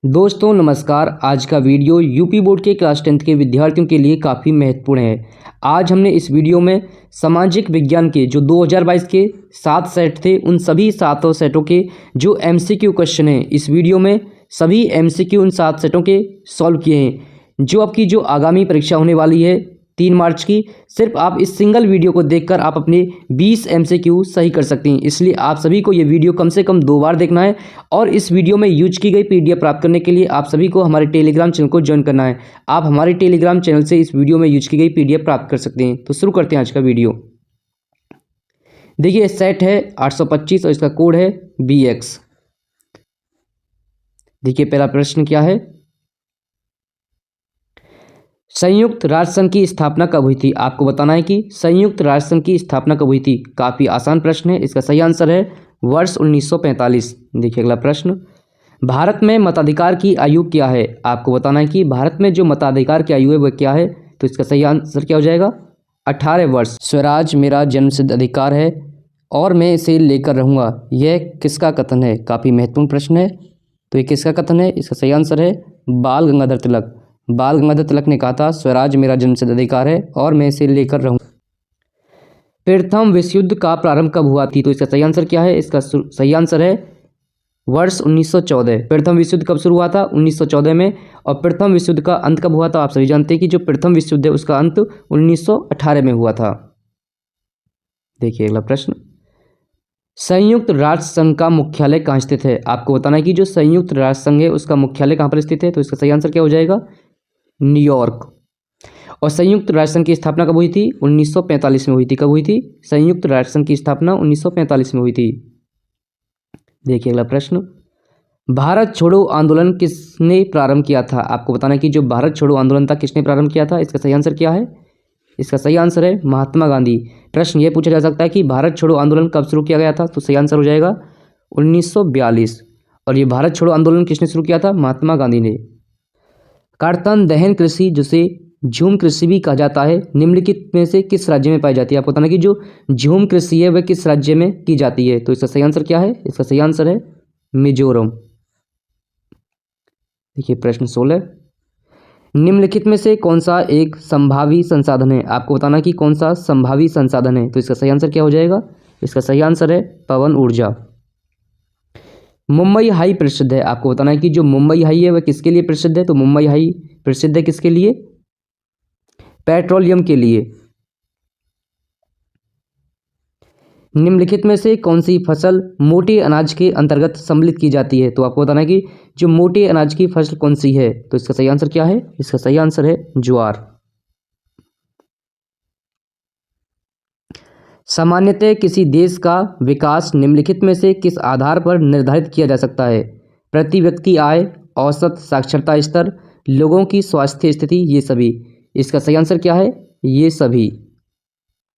दोस्तों नमस्कार। आज का वीडियो यूपी बोर्ड के क्लास 10th के विद्यार्थियों के लिए काफ़ी महत्वपूर्ण है। आज हमने इस वीडियो में सामाजिक विज्ञान के जो 2022 के 7 सेट थे उन सभी 7 सेटों के जो एमसीक्यू क्वेश्चन हैं, इस वीडियो में सभी एमसीक्यू उन 7 सेटों के सॉल्व किए हैं। जो आपकी जो आगामी परीक्षा होने वाली है 3 मार्च की, सिर्फ आप इस सिंगल वीडियो को देखकर आप अपने 20 एमसीक्यू सही कर सकते हैं। इसलिए आप सभी को ये वीडियो कम से कम 2 बार देखना है और इस वीडियो में यूज की गई पीडीएफ प्राप्त करने के लिए आप सभी को हमारे टेलीग्राम चैनल को ज्वाइन करना है। आप हमारे टेलीग्राम चैनल से इस वीडियो में यूज की गई पीडीएफ प्राप्त कर सकते हैं। तो शुरू करते हैं आज का वीडियो। देखिए सेट है 825 और इसका कोड है BX। देखिए पहला प्रश्न क्या है, संयुक्त राष्ट्र संघ की स्थापना कब हुई थी। आपको बताना है कि संयुक्त राष्ट्र संघ की स्थापना कब हुई थी। काफ़ी आसान प्रश्न है। इसका सही आंसर है वर्ष 1945। देखिए अगला प्रश्न, भारत में मताधिकार की आयु क्या है। आपको बताना है कि भारत में जो मताधिकार की आयु है वह क्या है। तो इसका सही आंसर क्या हो जाएगा, 18 वर्ष। स्वराज मेरा जन्मसिद्ध अधिकार है और मैं इसे लेकर रहूँगा, यह किसका कथन है। काफ़ी महत्वपूर्ण प्रश्न है। तो ये किसका कथन है। इसका सही आंसर है बाल गंगाधर तिलक। बाल गंगाधर तिलक ने कहा था स्वराज मेरा जन्मसिद्ध अधिकार है और मैं इसे लेकर रहूँ। प्रथम विश्व युद्ध का प्रारंभ कब हुआ थी। तो इसका सही आंसर क्या है। इसका सही आंसर है वर्ष 1914। प्रथम विश्व युद्ध कब शुरू हुआ था, 1914 में। और प्रथम विश्व युद्ध का अंत कब हुआ था। आप सभी जानते हैं कि जो प्रथम विश्व युद्ध है उसका अंत 1918 में हुआ था। देखिए अगला प्रश्न, संयुक्त राष्ट्र संघ का मुख्यालय कहाँ स्थित है। आपको बताना है कि जो संयुक्त राष्ट्र संघ है उसका मुख्यालय कहाँ पर स्थित है। तो इसका सही आंसर क्या हो जाएगा, न्यूयॉर्क। और संयुक्त राष्ट्र संघ की स्थापना कब हुई थी, 1945 में हुई थी। कब हुई थी, संयुक्त राष्ट्र संघ की स्थापना 1945 में हुई थी। देखिए अगला प्रश्न, भारत छोड़ो आंदोलन किसने प्रारंभ किया था। आपको बताना है कि जो भारत छोड़ो आंदोलन था किसने प्रारंभ किया था। इसका सही आंसर क्या है। इसका सही आंसर है महात्मा गांधी। प्रश्न ये पूछा जा सकता है कि भारत छोड़ो आंदोलन कब शुरू किया गया था। तो सही आंसर हो जाएगा 1942। और ये भारत छोड़ो आंदोलन किसने शुरू किया था, महात्मा गांधी ने। कर्तन दहन कृषि जिसे झूम कृषि भी कहा जाता है, निम्नलिखित में से किस राज्य में पाई जाती है। आपको बताना कि जो झूम कृषि है वह किस राज्य में की जाती है। तो इसका सही आंसर क्या है। इसका सही आंसर है मिजोरम। देखिए प्रश्न 16, निम्नलिखित में से कौन सा एक संभावी संसाधन है। आपको बताना कि कौन सा संभावी संसाधन है। तो इसका सही आंसर क्या हो जाएगा। इसका सही आंसर है पवन ऊर्जा। मुंबई हाई प्रसिद्ध है। आपको बताना है कि जो मुंबई हाई है वह किसके लिए प्रसिद्ध है। तो मुंबई हाई प्रसिद्ध है किसके लिए, पेट्रोलियम के लिए। निम्नलिखित में से कौन सी फसल मोटे अनाज के अंतर्गत सम्मिलित की जाती है। तो आपको बताना है कि जो मोटे अनाज की फसल कौन सी है। तो इसका सही आंसर क्या है। इसका सही आंसर है ज्वार। सामान्यतः किसी देश का विकास निम्नलिखित में से किस आधार पर निर्धारित किया जा सकता है। प्रति व्यक्ति आय, औसत साक्षरता स्तर, लोगों की स्वास्थ्य स्थिति, ये सभी। इसका सही आंसर क्या है, ये सभी।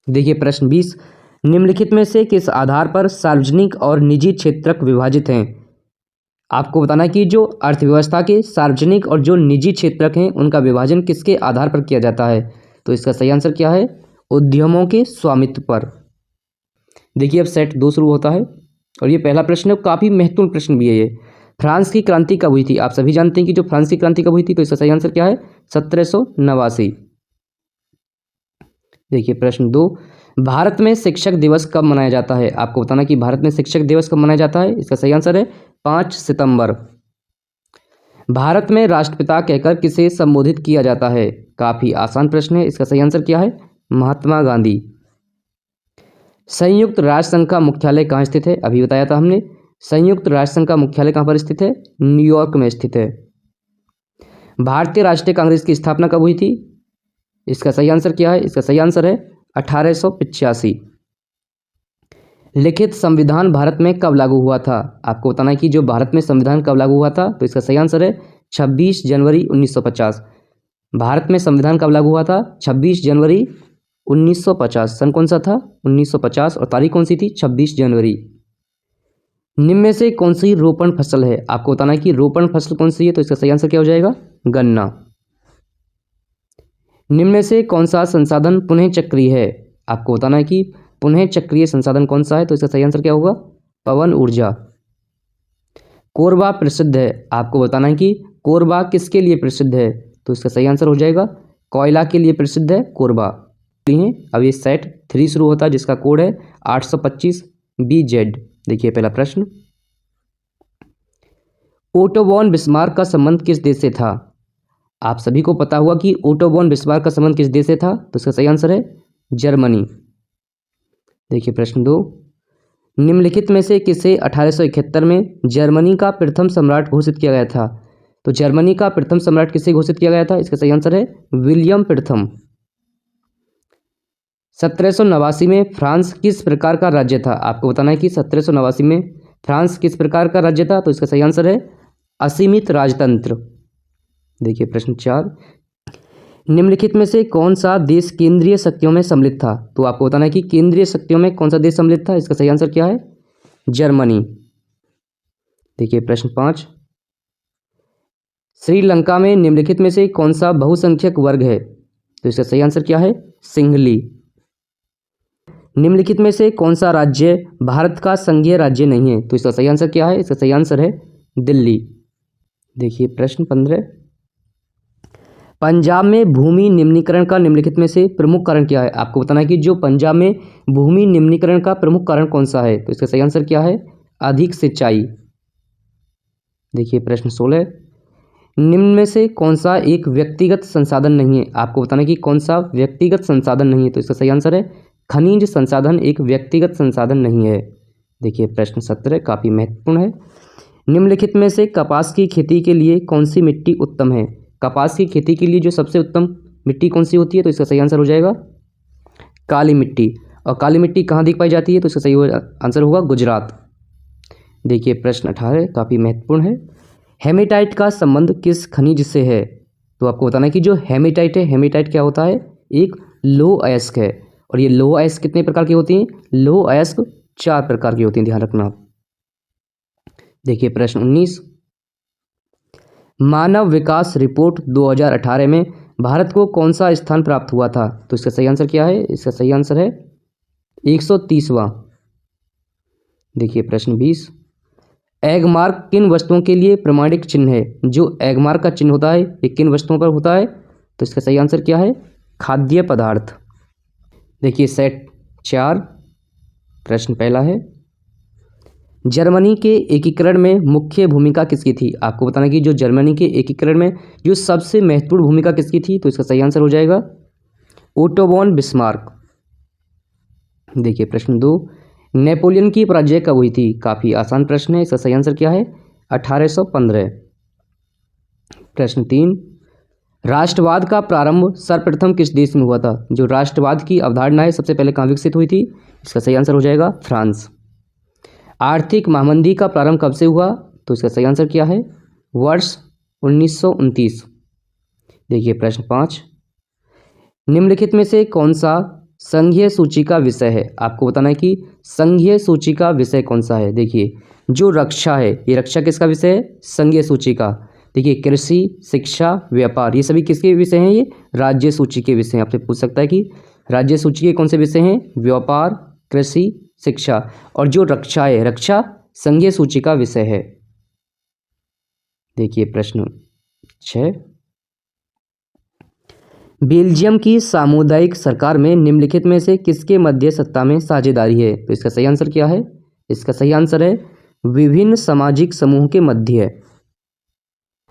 देखिए प्रश्न 20, निम्नलिखित में से किस आधार पर सार्वजनिक और निजी क्षेत्रक विभाजित हैं। आपको बताना है कि जो अर्थव्यवस्था के सार्वजनिक और जो निजी क्षेत्रक हैं उनका विभाजन किसके आधार पर किया जाता है। तो इसका सही आंसर क्या है, उद्यमों के स्वामित्व पर। देखिए अब सेट 2 शुरू होता है और ये पहला प्रश्न है, काफ़ी महत्वपूर्ण प्रश्न भी है ये। फ्रांस की क्रांति कब हुई थी। आप सभी जानते हैं कि जो फ्रांस की क्रांति कब हुई थी। तो इसका सही आंसर क्या है, 1789। देखिए प्रश्न 2, भारत में शिक्षक दिवस कब मनाया जाता है। आपको बताना कि भारत में शिक्षक दिवस कब मनाया जाता है। इसका सही आंसर है 5 सितंबर। भारत में राष्ट्रपिता कहकर किसे संबोधित किया जाता है। काफ़ी आसान प्रश्न है। इसका सही आंसर क्या है, महात्मा गांधी। संयुक्त राष्ट्र संघ का मुख्यालय कहाँ स्थित है। अभी बताया था हमने, संयुक्त राष्ट्र संघ का मुख्यालय कहाँ पर स्थित है, न्यूयॉर्क में स्थित है। भारतीय राष्ट्रीय कांग्रेस की स्थापना कब हुई थी। इसका सही आंसर क्या है। इसका सही आंसर है 1885। लिखित संविधान भारत में कब लागू हुआ था। आपको बताना है कि जो भारत में संविधान कब लागू हुआ था। तो इसका सही आंसर है 26 जनवरी 1950। भारत में संविधान कब लागू हुआ था, 26 जनवरी 1950। सन कौन सा था, 1950। और तारीख कौन सी थी, 26 जनवरी। निम्न में से कौन सी रोपण फसल है। आपको बताना है कि रोपण फसल कौन सी है। तो इसका सही आंसर क्या हो जाएगा, गन्ना। निम्न में से कौन सा संसाधन पुनः चक्रीय है। आपको बताना है कि पुनः चक्रीय संसाधन कौन सा है। तो इसका सही आंसर क्या होगा, पवन ऊर्जा। कोरबा प्रसिद्ध है, आपको बताना है कि कोरबा किसके लिए प्रसिद्ध है, तो इसका सही आंसर हो जाएगा कोयला के लिए प्रसिद्ध है कोरबा। अब ये सेट 3 शुरू होता है जिसका कोड है 825 BZ। देखिए पहला प्रश्न, ओटो वॉन बिस्मार्क का संबंध किस देश से था। आप सभी को पता हुआ कि ओटो वॉन बिस्मार्क का संबंध किस देश से था, तो इसका सही आंसर है जर्मनी। देखिए प्रश्न 2, निम्नलिखित में से किसे 1871 में जर्मनी का प्रथम सम्राट घोषित किया गया था। तो जर्मनी का प्रथम सम्राट किसे घोषित किया गया था, इसका सही आंसर है विलियम प्रथम। 1789 में फ्रांस किस प्रकार का राज्य था। आपको बताना है कि 1789 में फ्रांस किस प्रकार का राज्य था, तो इसका सही आंसर है असीमित राजतंत्र। देखिए प्रश्न 4, निम्नलिखित में से कौन सा देश केंद्रीय शक्तियों में सम्मिलित था। तो आपको बताना है कि केंद्रीय शक्तियों में कौन सा देश सम्मिलित था, इसका सही आंसर क्या है जर्मनी। देखिए प्रश्न 5, श्रीलंका में निम्नलिखित में से कौन सा बहुसंख्यक वर्ग है, तो इसका सही आंसर क्या है सिंहली। निम्नलिखित में से कौन सा राज्य भारत का संघीय राज्य नहीं है, तो इसका सही आंसर क्या है, इसका सही आंसर है दिल्ली। देखिए प्रश्न 15, पंजाब में भूमि निम्नीकरण का निम्नलिखित में से प्रमुख कारण क्या है। आपको बताना है कि जो पंजाब में भूमि निम्नीकरण का प्रमुख कारण कौन सा है, तो इसका सही आंसर क्या है अधिक सिंचाई। देखिए प्रश्न 16, निम्न में से कौन सा एक व्यक्तिगत संसाधन नहीं है। आपको बताना है कि कौन सा व्यक्तिगत संसाधन नहीं है, तो इसका सही आंसर है खनिज संसाधन एक व्यक्तिगत संसाधन नहीं है। देखिए प्रश्न 17 काफ़ी महत्वपूर्ण है, निम्नलिखित में से कपास की खेती के लिए कौन सी मिट्टी उत्तम है। कपास की खेती के लिए जो सबसे उत्तम मिट्टी कौन सी होती है, तो इसका सही आंसर हो जाएगा काली मिट्टी। और काली मिट्टी कहाँ दिख पाई जाती है, तो इसका सही आंसर होगा गुजरात। देखिए प्रश्न 18 काफ़ी महत्वपूर्ण है, हेमेटाइट का संबंध किस खनिज से है। तो आपको बताना है कि जो हेमेटाइट है, हेमेटाइट क्या होता है एक लौह अयस्क है, और ये लौह अयस्क कितने प्रकार की होती हैं, लौह अयस्क 4 प्रकार की होती हैं, ध्यान रखना। देखिए प्रश्न 19, मानव विकास रिपोर्ट 2018 में भारत को कौन सा स्थान प्राप्त हुआ था। तो इसका सही आंसर क्या है, इसका सही आंसर है 130वां। देखिए प्रश्न 20, एगमार्क किन वस्तुओं के लिए प्रमाणिक चिन्ह है। जो एगमार्क का चिन्ह होता है ये किन वस्तुओं पर होता है, तो इसका सही आंसर क्या है खाद्य पदार्थ। देखिए सेट 4 प्रश्न पहला है, जर्मनी के एकीकरण में मुख्य भूमिका किसकी थी। आपको बताना कि जो जर्मनी के एकीकरण में जो सबसे महत्वपूर्ण भूमिका किसकी थी, तो इसका सही आंसर हो जाएगा ओटो वॉन बिस्मार्क। देखिए प्रश्न 2, नेपोलियन की पराजय कब हुई थी। काफ़ी आसान प्रश्न है, इसका सही आंसर क्या है 1815। प्रश्न 3, राष्ट्रवाद का प्रारंभ सर्वप्रथम किस देश में हुआ था। जो राष्ट्रवाद की अवधारणा है सबसे पहले कहाँ विकसित हुई थी, इसका सही आंसर हो जाएगा फ्रांस। आर्थिक महामंदी का प्रारंभ कब से हुआ, तो इसका सही आंसर क्या है वर्ष 1929। देखिए प्रश्न 5, निम्नलिखित में से कौन सा संघीय सूची का विषय है। आपको बताना है कि संघीय सूची का विषय कौन सा है। देखिए जो रक्षा है, ये रक्षा किसका विषय है संघीय सूची का। देखिए कृषि, शिक्षा, व्यापार, ये सभी किसके विषय हैं, ये राज्य सूची के विषय हैं। आपसे पूछ सकता है कि राज्य सूची के कौन से विषय हैं, व्यापार, कृषि, शिक्षा, और जो रक्षा है, रक्षा संघीय सूची का विषय है। देखिए प्रश्न 6, बेल्जियम की सामुदायिक सरकार में निम्नलिखित में से किसके मध्य सत्ता में साझेदारी है। तो इसका सही आंसर क्या है, इसका सही आंसर है विभिन्न सामाजिक समूह के मध्य।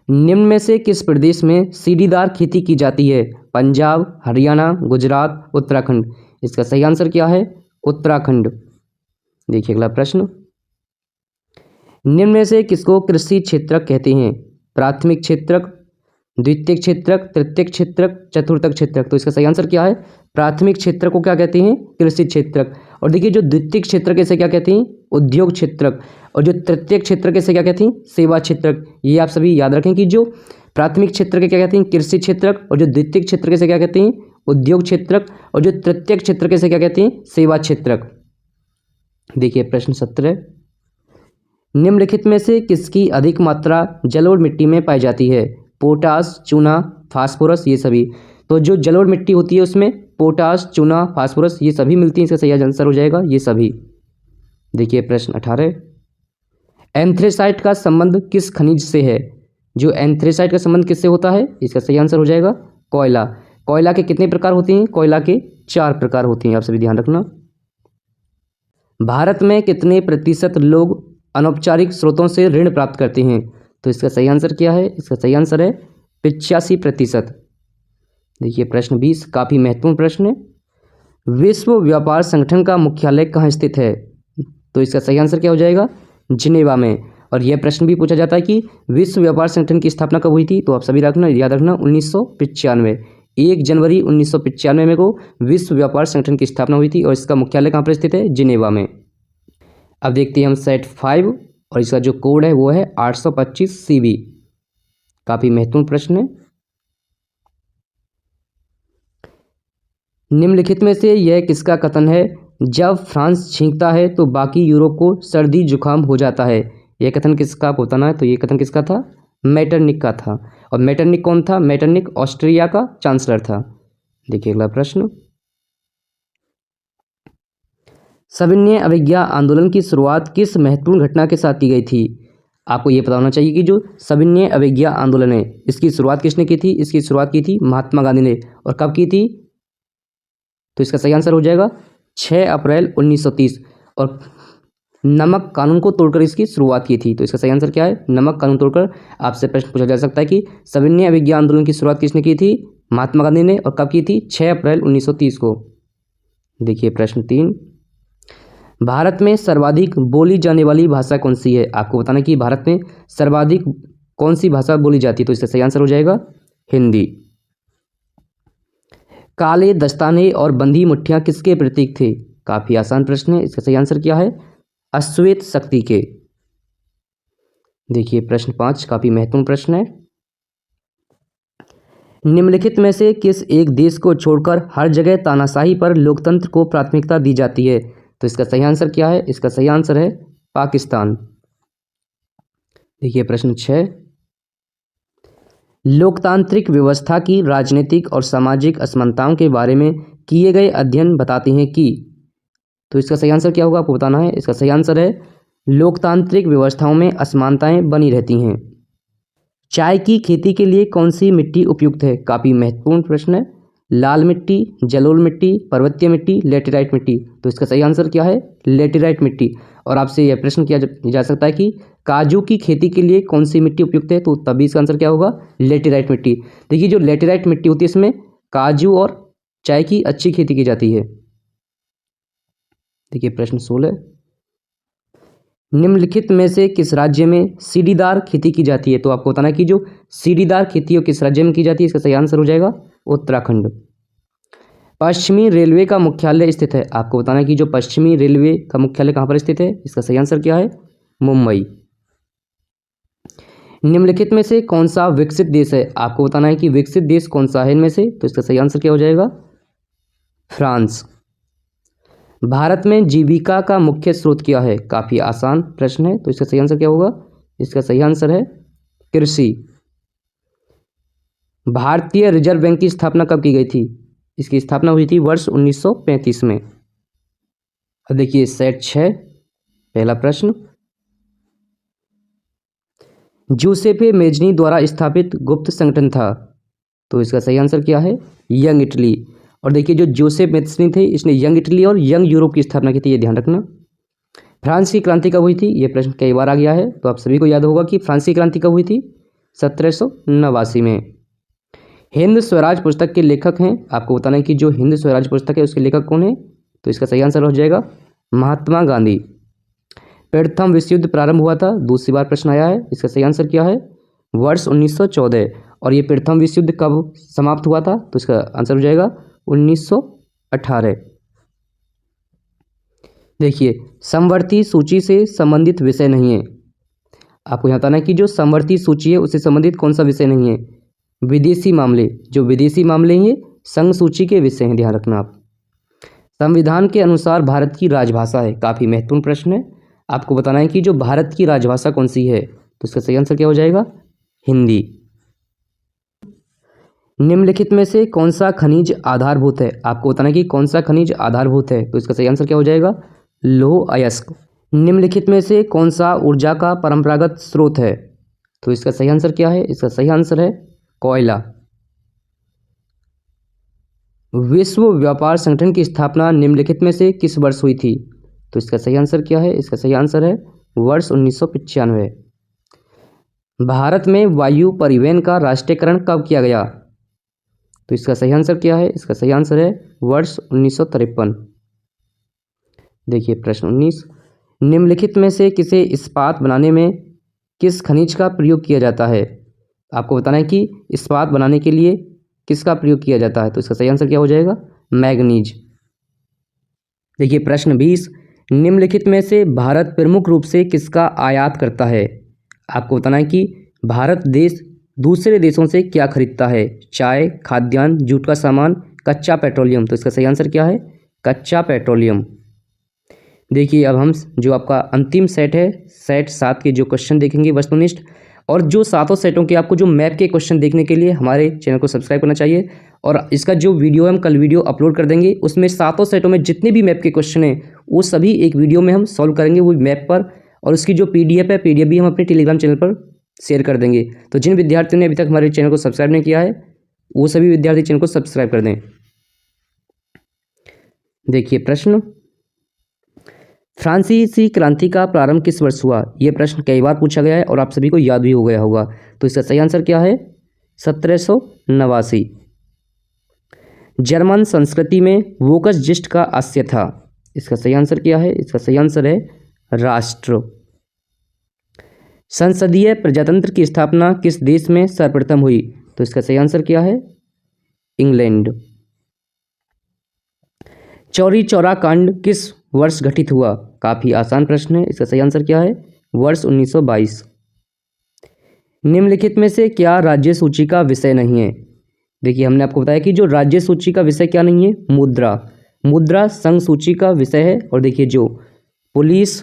निम्न में से किस प्रदेश में सीढ़ीदार खेती की जाती है। पंजाब, हरियाणा, गुजरात, उत्तराखंड। इसका सही आंसर क्या है उत्तराखंड। देखिए अगला प्रश्न, निम्न में से किसको कृषि क्षेत्रक कहते हैं। प्राथमिक क्षेत्रक, द्वितीयक क्षेत्रक, तृतीयक क्षेत्रक, चतुर्थक क्षेत्रक। तो इसका सही आंसर क्या है प्राथमिक क्षेत्र को क्या कहते हैं कृषि क्षेत्रक। और देखिए जो द्वितीयक क्षेत्रक इसे क्या कहते हैं उद्योग क्षेत्रक, और जो तृतीयक क्षेत्रक इसे क्या कहते हैं सेवा क्षेत्रक। ये आप सभी याद रखें कि जो प्राथमिक क्षेत्र के क्या कहते हैं कृषि क्षेत्रक, और जो द्वितीयक क्षेत्र के से क्या कहते हैं उद्योग क्षेत्रक, और जो तृतीयक क्षेत्र के से क्या कहते हैं सेवा क्षेत्रक। देखिए प्रश्न 17, निम्नलिखित में से किसकी अधिक मात्रा जलोढ़ मिट्टी में पाई जाती है। पोटास, चूना, फास्फोरस, ये सभी। तो जो जलोढ़ मिट्टी होती है उसमें पोटास, चूना, फास्फोरस ये सभी मिलती हैं। इसका सही आंसर हो जाएगा ये सभी। देखिए प्रश्न 18, एंथ्रेसाइट का संबंध किस खनिज से है? जो एंथ्रेसाइट का संबंध किससे होता है? इसका सही आंसर हो जाएगा कोयला। कोयला के कितने प्रकार होते हैं? कोयला के 4 प्रकार होते हैं, आप सभी ध्यान रखना। भारत में कितने प्रतिशत लोग अनौपचारिक स्रोतों से ऋण प्राप्त करते हैं? तो इसका सही आंसर क्या है? इसका सही आंसर है 85%। देखिए प्रश्न 20 काफ़ी महत्वपूर्ण प्रश्न है। विश्व व्यापार संगठन का मुख्यालय कहाँ स्थित है? तो इसका सही आंसर क्या हो जाएगा? जिनेवा में। और यह प्रश्न भी पूछा जाता है कि विश्व व्यापार संगठन की स्थापना कब हुई थी? तो आप सभी रखना, याद रखना 1995। 1 जनवरी 1995 में को विश्व व्यापार संगठन की स्थापना हुई थी और इसका मुख्यालय कहाँ पर स्थित है? जिनेवा में। अब देखते हैं हम सेट 5 और इसका जो कोड है वो है 825 CB। काफ़ी महत्वपूर्ण प्रश्न है। निम्नलिखित में से यह किसका कथन है? जब फ्रांस छींकता है तो बाकी यूरोप को सर्दी जुकाम हो जाता है। यह कथन किसका बताना है? तो ये कथन किसका था? मेटरनिक का था। और मेटरनिक कौन था? मेटरनिक ऑस्ट्रिया का चांसलर था। देखिए अगला प्रश्न, सविनय अवज्ञा आंदोलन की शुरुआत किस महत्वपूर्ण घटना के साथ की गई थी? आपको यह पता होना चाहिए कि जो सविनय अवज्ञा आंदोलन है इसकी शुरुआत किसने की थी? इसकी शुरुआत की थी महात्मा गांधी ने। और कब की थी? तो इसका सही आंसर हो जाएगा 6 अप्रैल 1930। और नमक कानून को तोड़कर इसकी शुरुआत की थी। तो इसका सही आंसर क्या है? नमक कानून तोड़कर। आपसे प्रश्न पूछा जा सकता है कि सविनय अवज्ञा आंदोलन की शुरुआत किसने की थी? महात्मा गांधी ने। और कब की थी? 6 अप्रैल 1930 को। देखिए प्रश्न 3, भारत में सर्वाधिक बोली जाने वाली भाषा कौन सी है? आपको बताना कि भारत में सर्वाधिक कौन सी भाषा बोली जाती है? तो इसका सही आंसर हो जाएगा हिंदी। काले दस्ताने और बंधी मुट्ठियां किसके प्रतीक थे? काफी आसान प्रश्न है। इसका सही आंसर क्या है? अश्वेत शक्ति के। देखिए प्रश्न 5 काफी महत्वपूर्ण प्रश्न है। निम्नलिखित में से किस एक देश को छोड़कर हर जगह तानाशाही पर लोकतंत्र को प्राथमिकता दी जाती है? तो इसका सही आंसर क्या है? इसका सही आंसर है पाकिस्तान। देखिए प्रश्न 6, लोकतांत्रिक व्यवस्था की राजनीतिक और सामाजिक असमानताओं के बारे में किए गए अध्ययन बताते हैं कि। तो इसका सही आंसर क्या होगा? आपको बताना है। इसका सही आंसर है लोकतांत्रिक व्यवस्थाओं में असमानताएं बनी रहती हैं। चाय की खेती के लिए कौन सी मिट्टी उपयुक्त है? काफ़ी महत्वपूर्ण प्रश्न है। लाल मिट्टी, जलोढ़ मिट्टी, पर्वतीय मिट्टी, लेटेराइट मिट्टी। तो इसका सही आंसर क्या है? लेटेराइट मिट्टी। और आपसे यह प्रश्न किया जा सकता है कि काजू की खेती के लिए कौन सी मिट्टी उपयुक्त है? तो तभी इसका आंसर क्या होगा? लेटेराइट मिट्टी। देखिए जो लेटेराइट मिट्टी होती है इसमें काजू और चाय की अच्छी खेती की जाती है। देखिए प्रश्न 16, निम्नलिखित में से किस राज्य में सीढ़ीदार खेती की जाती है? तो आपको बताना है कि जो सीढ़ीदार खेती किस राज्य में की जाती है? इसका सही आंसर हो जाएगा उत्तराखंड। पश्चिमी रेलवे का मुख्यालय स्थित है। आपको बताना है कि जो पश्चिमी रेलवे का मुख्यालय कहाँ पर स्थित है? इसका सही आंसर क्या है? मुंबई। निम्नलिखित में से कौन सा विकसित देश है? आपको बताना है कि विकसित देश कौन सा है इनमें से? तो इसका सही आंसर क्या हो जाएगा? फ्रांस। भारत में जीविका का मुख्य स्रोत क्या है? काफ़ी आसान प्रश्न है। तो इसका सही आंसर क्या होगा? इसका सही आंसर है कृषि। भारतीय रिजर्व बैंक की स्थापना कब की गई थी? इसकी स्थापना हुई थी वर्ष 1935 में। अब देखिए सेट 6 पहला प्रश्न, जूसेपे मेजनी द्वारा स्थापित गुप्त संगठन था। तो इसका सही आंसर क्या है? Young Italy. और देखिए जो जोसेफ मेस्नी थे इसने यंग इटली और यंग यूरोप की स्थापना की थी, ये ध्यान रखना। फ्रांस की क्रांति कब हुई थी? ये प्रश्न कई बार आ गया है, तो आप सभी को याद होगा कि फ्रांस की क्रांति कब हुई थी? 1789 में। हिंद स्वराज पुस्तक के लेखक हैं, आपको बताना है कि जो हिंद स्वराज पुस्तक है उसके लेखक कौन है? तो इसका सही आंसर हो जाएगा महात्मा गांधी। प्रथम विश्व युद्ध प्रारंभ हुआ था, दूसरी बार प्रश्न आया है, इसका सही आंसर क्या है? वर्ष 1914। और ये प्रथम विश्व युद्ध कब समाप्त हुआ था? तो इसका आंसर हो जाएगा 1918। देखिए समवर्ती सूची से संबंधित विषय नहीं है, आपको यहाँ बताना है कि जो समवर्ती सूची है उससे संबंधित कौन सा विषय नहीं है? विदेशी मामले। जो विदेशी मामले हैं संघ सूची के विषय हैं, ध्यान रखना आप। संविधान के अनुसार भारत की राजभाषा है, काफ़ी महत्वपूर्ण प्रश्न है। आपको बताना है कि जो भारत की राजभाषा कौन सी है? तो इसका सही आंसर क्या हो जाएगा? हिंदी। निम्नलिखित में से कौन सा खनिज आधारभूत है? आपको बताना है कि कौन सा खनिज आधारभूत है, तो इसका सही आंसर क्या हो जाएगा? लौह अयस्क। निम्नलिखित में से कौन सा ऊर्जा का परंपरागत स्रोत है? तो इसका सही आंसर क्या है? इसका सही आंसर है कोयला। विश्व व्यापार संगठन की स्थापना निम्नलिखित में से किस वर्ष हुई थी? तो इसका सही आंसर क्या है? इसका सही आंसर है वर्ष 1995। भारत में वायु परिवहन का राष्ट्रीयकरण कब किया गया? तो इसका सही आंसर क्या है? इसका सही आंसर है वर्ष 1953। देखिए प्रश्न 19, निम्नलिखित में से किसे इस्पात बनाने में किस खनिज का प्रयोग किया जाता है? आपको बताना है कि इस्पात बनाने के लिए किसका प्रयोग किया जाता है। तो इसका सही आंसर क्या हो जाएगा? मैग्नीज। देखिए प्रश्न 20, निम्नलिखित में से भारत प्रमुख रूप से किसका आयात करता है? आपको बताना है कि भारत देश दूसरे देशों से क्या खरीदता है? चाय, खाद्यान्न, जूट का सामान, कच्चा पेट्रोलियम। तो इसका सही आंसर क्या है? कच्चा पेट्रोलियम। देखिए अब हम जो आपका अंतिम सेट है, सेट 7 के जो क्वेश्चन देखेंगे वस्तुनिष्ठ, और जो सातों सेटों के आपको जो मैप के क्वेश्चन देखने के लिए हमारे चैनल को सब्सक्राइब करना चाहिए। और इसका जो वीडियो है हम कल वीडियो अपलोड कर देंगे, उसमें सातों सेटों में जितने भी मैप के क्वेश्चन हैं वो सभी एक वीडियो में हम सॉल्व करेंगे वो मैप पर, और उसकी जो PDF है PDF भी हम अपने टेलीग्राम चैनल पर शेयर कर देंगे। तो जिन विद्यार्थियों ने अभी तक हमारे चैनल को सब्सक्राइब नहीं किया है वो सभी विद्यार्थी चैनल को सब्सक्राइब कर दें। देखिए प्रश्न, फ्रांसीसी क्रांति का प्रारंभ किस वर्ष हुआ? यह प्रश्न कई बार पूछा गया है और आप सभी को याद भी हो गया होगा। तो इसका सही आंसर क्या है? 1789। जर्मन संस्कृति में वोकस जिस्ट का आशय था। इसका सही आंसर क्या है? इसका सही आंसर है राष्ट्र। संसदीय प्रजातंत्र की स्थापना किस देश में सर्वप्रथम हुई? तो इसका सही आंसर क्या है? इंग्लैंड। चौरी चौरा कांड किस वर्ष घटित हुआ? काफी आसान प्रश्न है। इसका सही आंसर क्या है? वर्ष 1922। निम्नलिखित में से क्या राज्य सूची का विषय नहीं है? देखिए हमने आपको बताया कि जो राज्य सूची का विषय क्या नहीं है? मुद्रा। मुद्रा संघ सूची का विषय है। और देखिए जो पुलिस,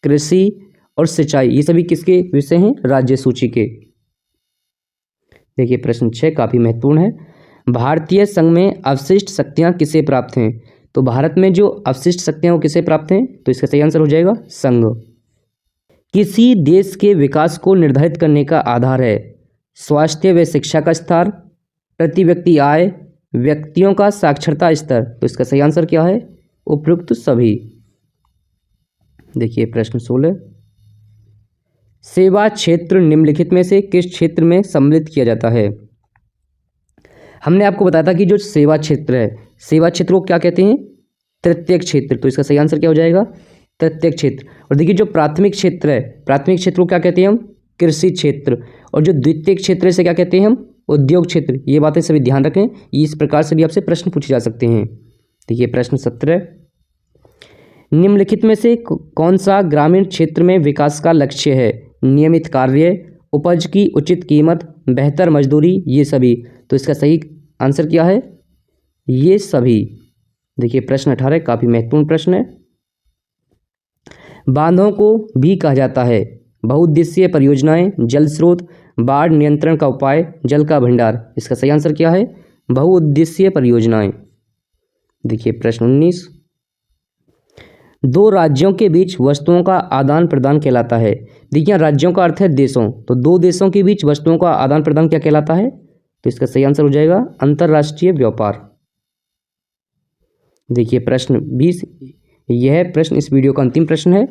कृषि और सिंचाई, ये सभी किसके विषय हैं? राज्य सूची के। देखिए प्रश्न 6 काफी महत्वपूर्ण है। भारतीय संघ में अवशिष्ट शक्तियां किसे प्राप्त हैं? तो भारत में जो अवशिष्ट शक्तियां वो किसे प्राप्त हैं? तो इसका सही आंसर हो जाएगा संघ। किसी देश के विकास को निर्धारित करने का आधार है स्वास्थ्य व शिक्षा का स्तर, प्रति व्यक्ति आय, व्यक्तियों का साक्षरता स्तर। तो इसका सही आंसर क्या है? उपयुक्त सभी। देखिए प्रश्न 16, सेवा क्षेत्र निम्नलिखित में से किस क्षेत्र में सम्मिलित किया जाता है? हमने आपको बताया था कि जो सेवा क्षेत्र है, सेवा क्षेत्र को क्या कहते हैं? तृतीयक क्षेत्र। तो इसका सही आंसर क्या हो जाएगा? तृतीयक क्षेत्र। और देखिए जो प्राथमिक क्षेत्र है, प्राथमिक क्षेत्र को क्या कहते हैं हम? कृषि क्षेत्र। और जो द्वितीयक क्षेत्र से क्या कहते हैं हम? उद्योग क्षेत्र। ये बातें सभी ध्यान रखें, इस प्रकार से भी आपसे प्रश्न पूछे जा सकते हैं। देखिए प्रश्न 17, निम्नलिखित में से कौन सा ग्रामीण क्षेत्र में विकास का लक्ष्य है? नियमित कार्य, उपज की उचित कीमत, बेहतर मजदूरी, ये सभी। तो इसका सही आंसर क्या है? ये सभी। देखिए प्रश्न 18 काफी महत्वपूर्ण प्रश्न है। बांधों को भी कहा जाता है बहुउद्देशीय परियोजनाएं, जल स्रोत, बाढ़ नियंत्रण का उपाय, जल का भंडार। इसका सही आंसर क्या है? बहुउद्देशीय परियोजनाएं। देखिए प्रश्न 19, दो राज्यों के बीच वस्तुओं का आदान प्रदान कहलाता है। देखिए राज्यों का अर्थ है देशों, तो दो देशों के बीच वस्तुओं का आदान प्रदान क्या कहलाता है? तो इसका सही आंसर हो जाएगा अंतर्राष्ट्रीय व्यापार। देखिए प्रश्न 20, यह प्रश्न इस वीडियो का अंतिम प्रश्न है।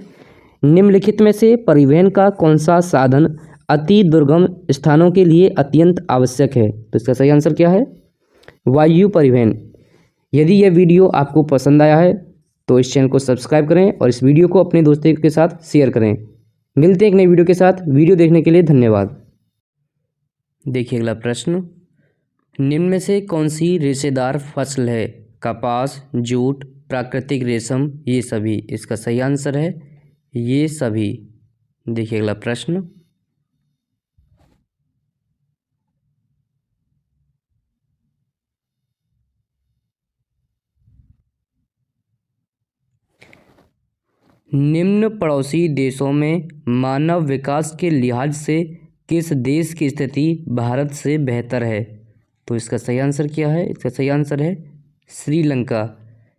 निम्नलिखित में से परिवहन का कौन सा साधन अति दुर्गम स्थानों के लिए अत्यंत आवश्यक है? तो इसका सही आंसर क्या है? वायु परिवहन। यदि यह वीडियो आपको पसंद आया है तो इस चैनल को सब्सक्राइब करें और इस वीडियो को अपने दोस्तों के साथ शेयर करें। मिलते हैं एक नई वीडियो के साथ। वीडियो देखने के लिए धन्यवाद। देखिए अगला प्रश्न, निम्न में से कौन सी रेशेदार फसल है? कपास, जूट, प्राकृतिक रेशम, ये सभी। इसका सही आंसर है ये सभी। देखिए अगला प्रश्न, निम्न पड़ोसी देशों में मानव विकास के लिहाज से किस देश की स्थिति भारत से बेहतर है? तो इसका सही आंसर क्या है? इसका सही आंसर है श्रीलंका।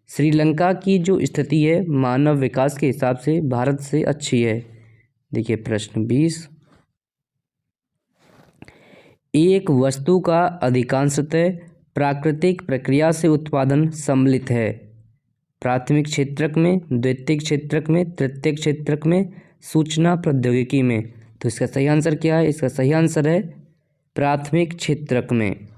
श्रीलंका की जो स्थिति है मानव विकास के हिसाब से भारत से अच्छी है। देखिए प्रश्न 20, एक वस्तु का अधिकांशतः प्राकृतिक प्रक्रिया से उत्पादन सम्मिलित है। प्राथमिक क्षेत्रक में, द्वितीयक क्षेत्रक में, तृतीयक क्षेत्रक में, सूचना प्रौद्योगिकी में। तो इसका सही आंसर क्या है? इसका सही आंसर है प्राथमिक क्षेत्रक में।